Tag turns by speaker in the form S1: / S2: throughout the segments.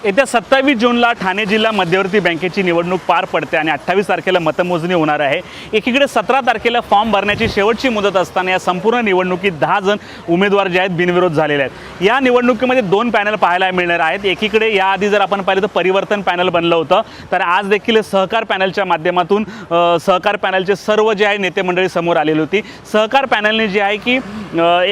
S1: येत्या 27 जूनला ठाणे जिल्हा मध्यवर्ती बँकेची निवडणूक पार पडते आणि 28 तारखेला मतमोजणी होणार आहे। एकीकडे 17 तारखेला फॉर्म भरण्याची शेवटची मुदत असताना या संपूर्ण निवडणुकीत 10 जण उमेदवार जे आहेत बिनविरोध झालेले आहेत। या निवडणुकीमध्ये 2 पॅनल पाहायला मिळणार आहेत। एकीकडे याआधी जर आपण पाहिलं तर परिवर्तन पॅनल बनलं होतं, तर आज देखील सहकार पॅनलच्या माध्यमातून सहकार पॅनलचे सर्व जे आहे नेते मंडळी समोर आलेली होती। सहकार पॅनलने जे आहे की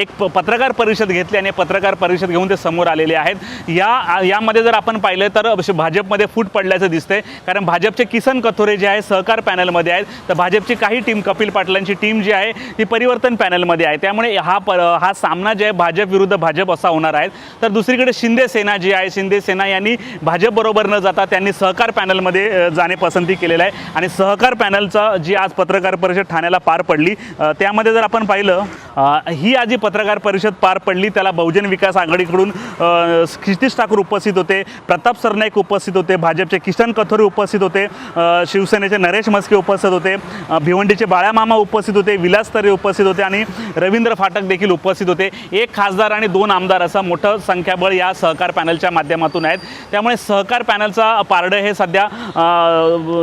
S1: एक पत्रकार परिषद घेतली आणि पत्रकार परिषद घेऊन ते समोर आलेले आहेत। यामध्ये जर आपण पाहिलं तर भाजपमध्ये फूट पडल्याचं दिसतंय, कारण भाजपचे किसन कथोरे जे आहे सहकार पॅनलमध्ये आहेत, तर भाजपची काही टीम कपिल पाटलांची टीम जी आहे ती परिवर्तन पॅनलमध्ये आहे। त्यामुळे हा सामना जे आहे भाजप विरुद्ध भाजप असा होणार आहे। तर दुसरीकडे शिंदे सेना जी आहे, शिंदे सेना यांनी भाजपबरोबर न जाता त्यांनी सहकार पॅनलमध्ये जाणे पसंती केलेलं आहे आणि सहकार पॅनलचा जी आज पत्रकार परिषद ठाण्याला पार पडली त्यामध्ये जर आपण पाहिलं ही आज जी पत्रकार परिषद पार पडली त्याला बहुजन विकास आघाडीकडून क्षितिज ठाकूर उपस्थित होते, प्रताप सरनाईक उपस्थित होते, भाजपचे किसन कथोरे उपस्थित होते, शिवसेनेचे नरेश म्हस्के उपस्थित होते, भिवंडीचे बाळामामा उपस्थित होते, विलास तरे उपस्थित होते आणि रवींद्र फाटक देखील उपस्थित होते। 1 खासदार आणि 2 आमदार असं मोठं संख्याबळ या सहकार पॅनलच्या माध्यमातून आहेत। त्यामुळे सहकार पॅनलचा पारडं हे सध्या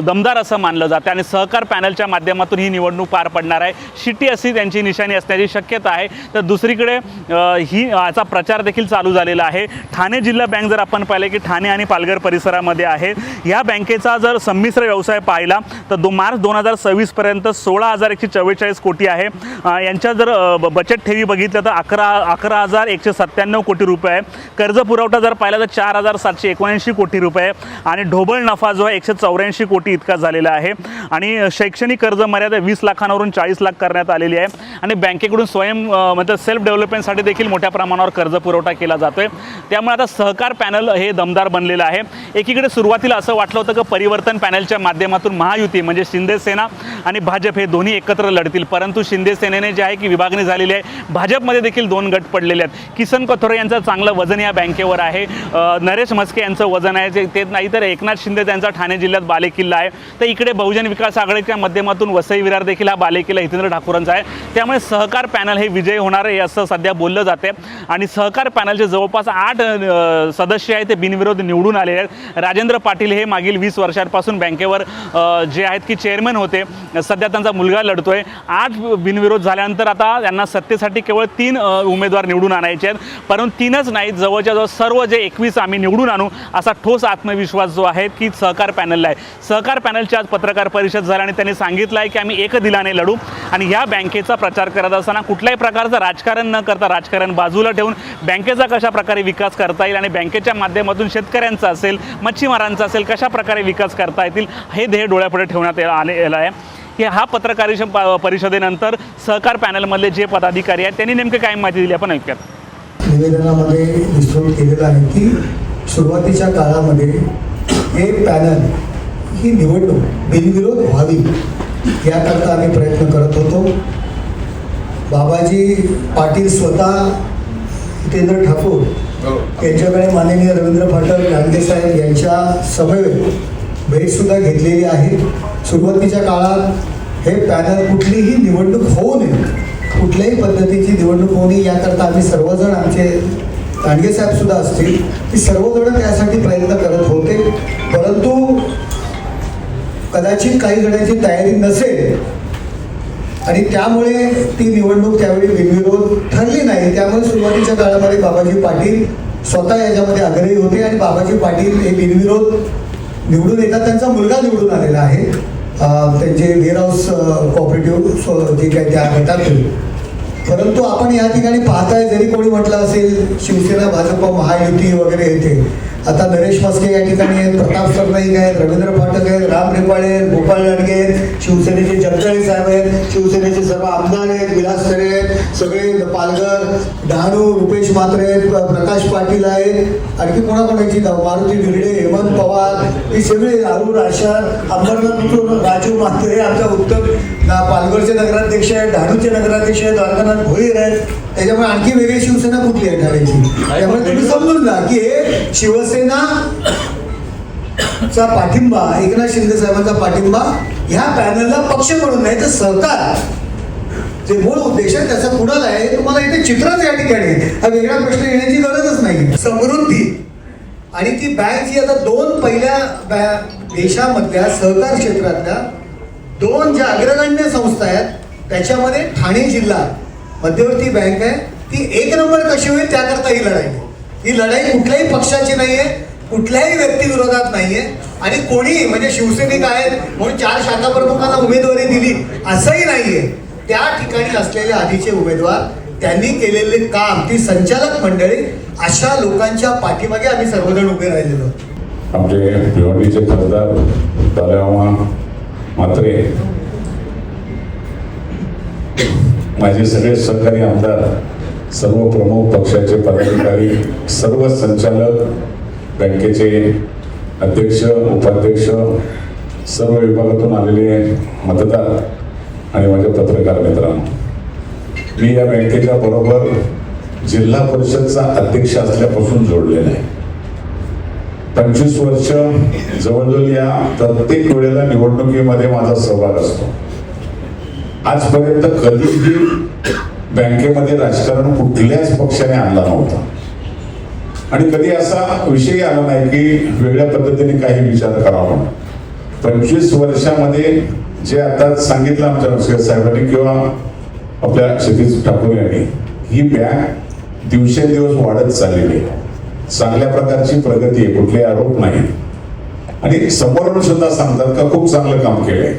S1: दमदार असं मानलं जातं आणि सहकार पॅनलच्या माध्यमातून ही निवडणूक पार पडणार आहे। शिट्टी अशी त्यांची निशाणी असण्याची शक्यता आहे। तर दुसरीकडे याचा प्रचार देखील चालू झालेला आहे। ठाणे जिल्हा बँक जर आपण पाहिलं की ठाणे आणि पालघर परिसरामध्ये आहे, या बँकेचा जर संमिश्र व्यवसाय पाहिला तर मार्च 2026 पर्यंत 16,144 कोटी आहे। यांच्या जर बचत ठेवी बघितलं तर 11,197 कोटी रुपये आहे। कर्ज पुरवठा जर पाहिला तर 4,779 कोटी रुपये आणि ढोबळ नफा जो आहे 184 कोटी इतका झालेला आहे आणि शैक्षणिक कर्ज मर्यादा 20 लाखांवरून 40 लाख करण्यात आलेली आहे आणि बँकेकडून मतलब सेल्फ डेव्हलपमेंटसाठी देखील मोठ्या प्रमाणावर कर्ज पुरवठा केला जातोय। त्यामुळे आता सहकार पॅनल हे दमदार बनलेलं आहे। एकीकडे सुरुवातीला असं वाटलं होतं की परिवर्तन पॅनलच्या माध्यमातून महायुती म्हणजे शिंदे सेना आणि भाजप हे दोन्ही एकत्र लढतील, परंतु शिंदे सेनेने जे आहे की विभागणी झालेली आहे। भाजपमध्ये देखील 2 गट पडलेले आहेत। किसन कथोरे यांचं चांगलं वजन या बँकेवर आहे, नरेश म्हस्के यांचं वजन आहे ते नाही, तर एकनाथ शिंदे त्यांचा ठाणे जिल्ह्यात बालेकिल्ला आहे। तर इकडे बहुजन विकास आघाडीच्या माध्यमातून वसई विरार देखील हा बालेकिल्ला हितेंद्र ठाकूरांचा आहे। त्यामुळे सहकार पॅनल हे विजयी होणार आहे असं सध्या बोललं जाते आणि सहकार पॅनलचे जवळपास 8 सदस्य आहेत ते बिनविरोध निवडून आलेले आहेत। राजेंद्र पाटील हे मागील 20 वर्षांपासून बँकेवर जे आहेत की चेअरमन होते, सध्या त्यांचा मुलगा लढतोय। 8 बिनविरोध झाल्यानंतर आता त्यांना सत्तेसाठी केवळ 3 उमेदवार निवडून आणायचे आहेत, परंतु 3च नाहीत, जवळच्या जवळ सर्व जे 21 आम्ही निवडून आणू असा ठोस आत्मविश्वास जो आहे की सहकार पॅनलला आहे। सहकार पॅनलची आज पत्रकार परिषद झाली आणि त्यांनी सांगितलं आहे की आम्ही एकदिलाने लढू आणि या बँकेचा प्रचार करत असताना कुठल्याही प्रकारचं राजकारण न करता, राजकारण बाजूला ठेवून बँकेचा कशा प्रकारे विकास करता येईल आणि बँकेच्या माध्यमातून शेतकऱ्यांचा असेल, मच्छीमारांचा असेल, कशा प्रकारे विकास करता येतील हे ध्येय डोळ्यापुढे ठेवण्यात आलेलं आहे। की हा पत्रकार परिषदेनंतर सहकार पॅनलमधले जे पदाधिकारी आहेत त्यांनी नेमकं काय माहिती दिली आपण ऐकूयात।
S2: निवेदनामध्ये विस्तृत केलेलं आहे की सुरुवातीच्या काळामध्ये हे पॅनल ही निवडणूक बिनविरोध व्हावी याकरता आम्ही प्रयत्न करत होतो। बाबाजी पाटील स्वतः हितेंद्र ठाकूर यांच्याकडे माननीय रवींद्र फाटक लांडगे साहेब यांच्या समवेत भेटसुद्धा घेतलेली आहे। सुरुवातीच्या काळात हे पॅनल कुठलीही निवडणूक होऊ नये, कुठल्याही पद्धतीची निवडणूक होऊ नये याकरता आम्ही सर्वजण, आमचे लांडगे साहेब सुद्धा असतील, की सर्वजण त्यासाठी प्रयत्न करत होते, परंतु कदाचित काही जणांची तयारी नसेल आणि त्यामुळे ती निवडणूक त्यावेळी बिनविरोध ठरली नाही। त्यामुळे सुरुवातीच्या काळामध्ये बाबाजी पाटील स्वतः याच्यामध्ये आग्रही होते आणि बाबाजी पाटील हे बिनविरोध निवडून येतात। त्यांचा मुलगा निवडून आलेला आहे, त्यांचे वेअरहाऊस कोऑपरेटिव्ह जे काही त्या गटातून। परंतु आपण या ठिकाणी पाहताय, जरी कोणी म्हटलं असेल शिवसेना भाजप महायुती वगैरे येते, आता नरेश म्हस्के या ठिकाणी आहेत, प्रताप सरनाईक आहेत, रवींद्र फाटक आहेत, राम रेपाळे आहेत, गोपाळ लांडगे आहेत, शिवसेनेचे जगदाळे साहेब आहेत, शिवसेनेचे सर्व आमदार आहेत, विलास तरे आहेत, सगळे पालघर, डहाणू, रुपेश म्हात्रे आहेत, प्रकाश पाटील आहेत, आणखी कोणाकोणाची मारुती गिरडे, हेमंत पवार, ही सगळे अरुण आशार, अंबरनाथ राजू म्हात्रे, आमच्या उत्तर पालघरचे नगराध्यक्ष आहेत, डहाणूचे नगराध्यक्ष आहेत, द्वारकानाथ भोईर आहेत। त्याच्यामुळे आणखी वेगळी शिवसेना कुठली आहे ठाण्याची? त्यामुळे तुम्ही समजून जा की हे शिवसेना चा पाठिंबा, एकनाथ शिंदे साहेबांचा पाठिंबा ह्या पॅनलला पक्ष म्हणून नाही तर सरकार जे मूळ उद्देश आहे त्याचा कुणाला आहे तुम्हाला इथे चित्रच या ठिकाणी हा वेगळा प्रश्न येण्याची गरजच नाही। समृद्धी आणि ती बँक जी आता दोन पहिल्या देशामधल्या सहकार क्षेत्रातल्या दोन ज्या अग्रगण्य संस्था आहेत त्याच्यामध्ये ठाणे जिल्हा मध्यवर्ती बँक आहे, ती एक नंबर कशी होईल त्याकरता ही लढाई आहे. ही लढाई कुठल्याही पक्षाची नाही आहे, कुठल्याही व्यक्तिविरोधात नाही आहे आणि कोणी म्हणजे शिवसैनिक आहेत म्हणून 4 शाखा प्रमुखांना उमेदवारी दिली असंही नाही आहे. त्या ठिकाणी असलेले आधीचे उमेदवार त्यांनी केलेले काम, ती संचालक मंडळी, अशा लोकांच्या पाठीमागे आम्ही सर्वजण उभे राहिलेलो आहोत.
S3: आमचे भिवंडीचे खासदार बालामा म्हात्रे, माझे सगळे सहकारी आमदार, सर्व प्रमुख पक्षाचे पदाधिकारी, सर्व संचालक, बँकेचे अध्यक्ष, उपाध्यक्ष, सर्व विभागातून आलेले मतदार आणि माझे पत्रकार मित्रांनो, मी या बँकेच्या बरोबर जिल्हा परिषदचा अध्यक्ष असल्यापासून जोडलेला आहे. 25 वर्ष जवळजवळ या प्रत्येक वेळेला निवडणुकीमध्ये माझा सहभाग असतो. आजपर्यंत कधीही बँकेमध्ये राजकारण कुठल्याच पक्षाने आणला नव्हता आणि कधी असा विषय आला नाही की वेगळ्या पद्धतीने काही विचार करावा. 25 वर्षामध्ये जे आता सांगितलं आमच्या साहेबांनी किंवा आपल्या क्षितिज ठाकूर यांनी, ही बँक दिवसेंदिवस वाढत चाललेली आहे. चांगल्या प्रकारची प्रगती आहे, कुठले आरोप नाही आणि समोरून सुद्धा सांगतात का खूप चांगलं काम केलंय.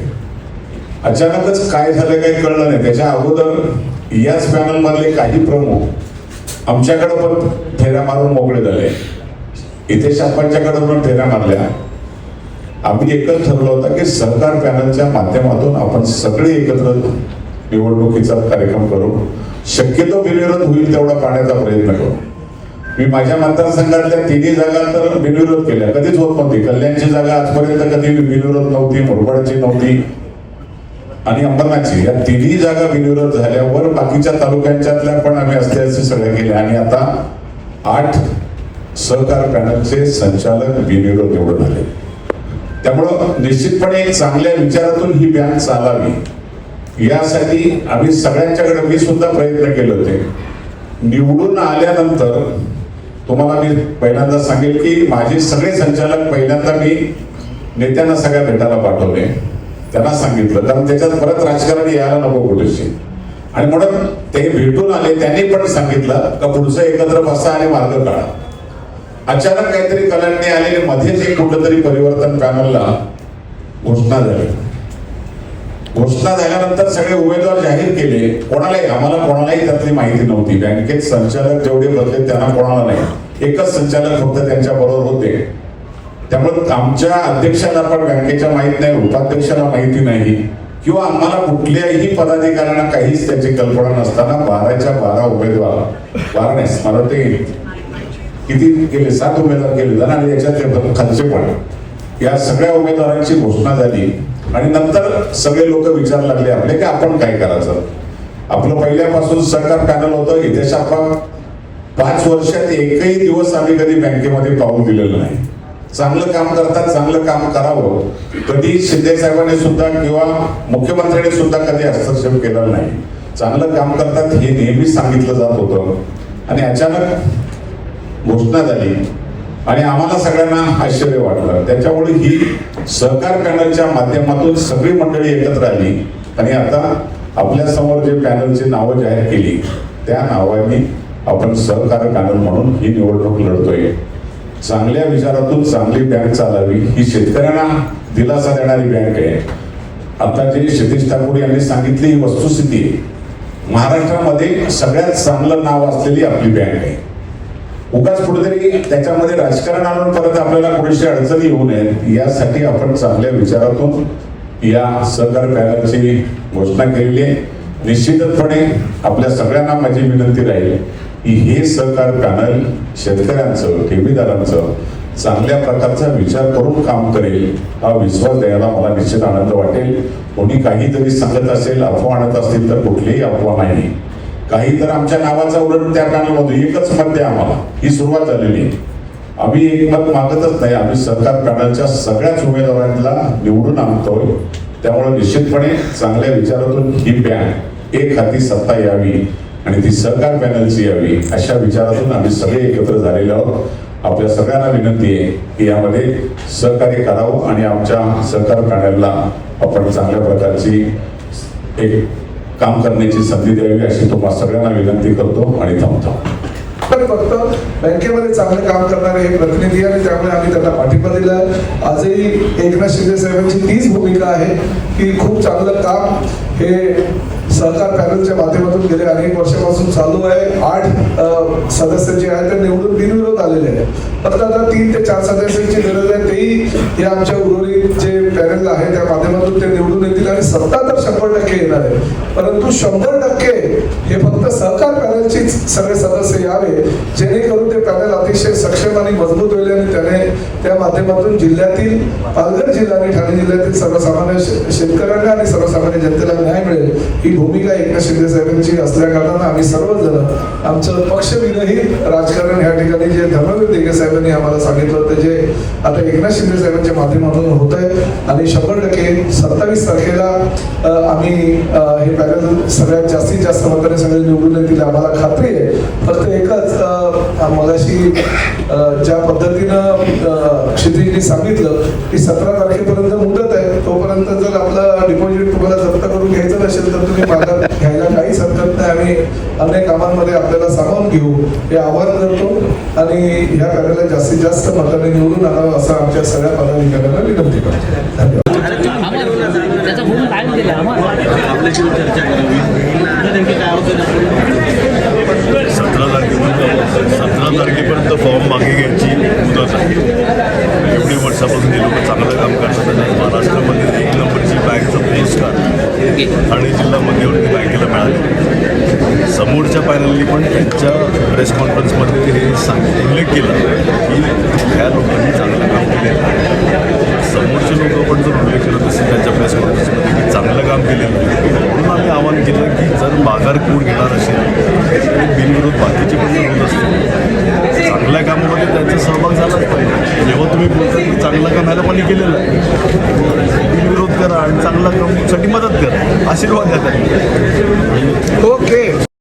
S3: अचानकच काय झालं काही कळलं नाही. त्याच्या अगोदर याच पॅनल मधले काही प्रमुख आमच्याकडे पण फेऱ्या मारून मोकळे झाले, इथे शापांच्याकडे पण फेऱ्या मारल्या. आम्ही एकच ठरवलं होतं की सहकार पॅनलच्या माध्यमातून आपण सगळे एकत्र निवडणुकीचा कार्यक्रम करू, शक्यतो बिनविरोध होईल तेवढा पाहण्याचा प्रयत्न करू. मी माझ्या मतदारसंघातल्या 3 जागा तर बिनविरोध केल्या, कधीच होत नव्हती. कल्याणची जागा आजपर्यंत कधी बिनविरोध नव्हती, मुरबाडची नव्हती आणि अंबरनाथची, या 3 जागा बिनविरोध झाल्यावर बाकीच्या तालुक्यांच्यातल्या पण आम्ही असल्याचे सगळ्या केल्या आणि आता 8 सहकार पॅनलचे संचालक बिनविरोध निवडून आले. त्यामुळं निश्चितपणे एक चांगल्या विचारातून ही बँक चालावी यासाठी आम्ही सगळ्यांच्याकडे, मी सुद्धा प्रयत्न केले होते. निवडून आल्यानंतर तुम्हाला मी पहिल्यांदा सांगेल की माझे सगळे संचालक पहिल्यांदा मी नेत्यांना सगळ्या भेटायला पाठवले, त्यांना सांगितलं, कारण त्याच्यात परत राजकारण यायला नको कुठेशी. आणि म्हणून ते भेटून आले, त्यांनी पण सांगितलं का पुढचं एकत्र बसा आणि मार्ग काढा. अचानक काहीतरी कलांनी आले, मध्येच एक कुठंतरी परिवर्तन पॅनलला घोषणा झाली. घोषणा झाल्यानंतर सगळे उमेदवार जाहीर केले. कोणालाही त्यातली माहिती नव्हती. बँकेत संचालक जेवढे बदले त्यांना कोणाला नाही, एकच संचालक फक्त त्यांच्या बरोबर होते. त्यामुळे आमच्या अध्यक्षाला पण बँकेच्या माहित नाही, उपाध्यक्षाला माहिती नाही किंवा आम्हाला कुठल्याही पदाधिकाऱ्यांना काहीच त्याची कल्पना नसताना 12च्या 12 उमेदवार, 12 नाही मला वाटते किती केले, 7 उमेदवार केले आणि याच्यात खालचे पण, या सगळ्या उमेदवारांची घोषणा झाली आणि नंतर सगळे लोक विचार लागले आपले की आपण काय करायचं. आपलं पहिल्यापासून सहकार पॅनल होतं, इथे 5 वर्षात एकही दिवस आम्ही कधी बँकेमध्ये पाऊल दिलेलं नाही. चांगलं काम करतात, चांगलं काम करावं. कधी शिंदे साहेबांनी सुद्धा किंवा मुख्यमंत्र्यांनी सुद्धा कधी हस्तक्षेप केलेला नाही. चांगलं काम करतात हे नेहमी सांगितलं जात होतं आणि अचानक घोषणा झाली आणि आम्हाला सगळ्यांना आश्चर्य वाटलं. त्याच्यामुळे ही सहकार पॅनलच्या माध्यमातून सगळी मंडळी एकत्र आली आणि आता आपल्या समोर जे पॅनलची नावं जाहीर केली त्या नावाने आपण सहकार पॅनल म्हणून ही निवडणूक लढतोय. चांगल्या विचारातून चांगली बँक चालावी, ही शेतकऱ्यांना दिलासा देणारी बँक आहे. आता जे क्षितिज ठाकूर यांनी सांगितली ही वस्तुस्थिती आहे. महाराष्ट्रामध्ये सगळ्यात चांगलं नाव असलेली आपली बँक आहे. उगाच कुठेतरी त्याच्यामध्ये राजकारण आणून परत आपल्याला थोडीशी अडचणी येऊ नयेत यासाठी आपण चांगल्या विचारातून या सहकार पॅनलची घोषणा केलेली आहे. निश्चितपणे आपल्या सगळ्यांना माझी विनंती राहील की हे सहकार पॅनल शेतकऱ्यांचं, ठेवीदारांचं चांगल्या प्रकारचा विचार करून काम करेल हा विश्वास द्यायला मला निश्चित आनंद वाटेल. कोणी काहीतरी सांगत असेल, अफवा आणत असतील तर कुठलीही अफवा नाही. काही तर आमच्या नावाचा उलट त्या पॅनलमध्ये एकच मत द्या आम्हाला, ही सुरुवात झालेली आहे. आम्ही एक मत मागतच नाही, आम्ही सरकार पॅनलच्या सगळ्याच उमेदवारांना निवडून आणतोय. त्यामुळे निश्चितपणे चांगल्या विचारातून ही बँक एक हाती सत्ता यावी आणि ती सहकार पॅनलची यावी अशा विचारातून आम्ही सगळे एकत्र झालेलो आहोत. आपल्या सगळ्यांना विनंती आहे की यामध्ये सहकार्य करावं आणि आमच्या सहकार पॅनलला आपण चांगल्या प्रकारची एक काम करण्याची संधी द्यावी अशी तुम्हाला सगळ्यांना विनंती करतो आणि थांबतो.
S4: पण फक्त बँकेमध्ये चांगलं काम करणारे हे प्रतिनिधी आणि त्यामुळे आम्ही त्यांना पाठिंबा दिला. आजही एकनाथ शिंदे साहेबांची तीच भूमिका आहे की खूप चांगलं काम हे सहकार पॅनलच्या माध्यमातून गेले अनेक वर्षापासून चालू आहे. 8 सदस्य जे आहेत ते निवडून बिनविरोध आलेले आहेत. फक्त आता 3 ते 4 सदस्यांची गरज आहे. तेही हे आमच्या उर्वरित जे पॅनल आहे त्या माध्यमातून ते निवडून येतील आणि सत्ता तर 100% येणार आहे. परंतु 100% हे फक्त सहकार पॅनलचीच सगळे सदस्य यावे जेणेकरून ते पॅनल अतिशय सक्षम आणि मजबूत होईल आणि त्याने त्या माध्यमातून जिल्ह्यातील पालघर जिल्हा आणि ठाणे जिल्ह्यातील सर्वसामान्य शेतकऱ्यांना आणि सर्वसामान्य जनतेला न्याय मिळेल ही भूमिका एकनाथ शिंदे साहेबांची असल्या कारणानं आम्ही सर्वजण आमचं पक्षविरहित राजकारण ह्या ठिकाणी जे धर्मवीर देगे साहेबांनी आम्हाला सांगितलं होतं जे आता एकनाथ शिंदे साहेबांच्या माध्यमातून होत आहे आणि 100% 27 तारखेला आम्ही हे पॅनल सगळ्यात जास्तीत जास्त मताने सगळे निवडून येतील आम्हाला खात्री आहे. फक्त एकच मगाशी ज्या पद्धतीनं क्षितिजनी सांगितलं की 17 तारखेपर्यंत मुदत आहे तोपर्यंत जर आपलं डिपॉझिट तुम्हाला जप्त करून घ्यायचं नसेल तर तुम्ही माघार घ्यायला काहीच हरकत नाही. आम्ही अनेक कामांमध्ये आपल्याला सामावून घेऊ हे आवाहन करतो आणि ह्या पॅनलला जास्तीत जास्त मताने निवडून आणावं असं आमच्या सगळ्या पदाधिकाऱ्यांना विनंती करतो. धन्यवाद.
S5: आपल्याशी चर्चा करावी. काय होतं 17 तारखेपर्यंत फॉर्म मागे घ्यायची मुदत आहे. एवढी वर्षापासून हे लोक चांगलं काम करतात आणि महाराष्ट्रामध्ये 1 नंबरची बँकचा पुरस्कार ठाणे जिल्हा मध्यवर्ती बँकेला मिळाला. समोरच्या पॅनलनी पण त्यांच्या प्रेस कॉन्फरन्समध्ये हे उल्लेख केला की ह्या लोकांनी चांगलं काम केलेलं आहे. समोरचे लोक पण जर उल्लेख करत असेल त्यांच्या प्रेस कॉन्फरन्समध्ये की चांगलं काम केलेलं आहे म्हणून आम्ही आवाहन केलं की जर माघार कोण घेणार असेल तर बिनविरोध बाकीचे पण जर होत असतील चांगल्या कामामध्ये त्यांचा सहभाग झालाच पाहिजे. जेव्हा तुम्ही बोलता की चांगलं काम ह्याला पण केलेलं आहे बिनविरोध करा आणि चांगल्या कामासाठी मदत करा आशीर्वाद द्या त्यांनी.
S4: ओके.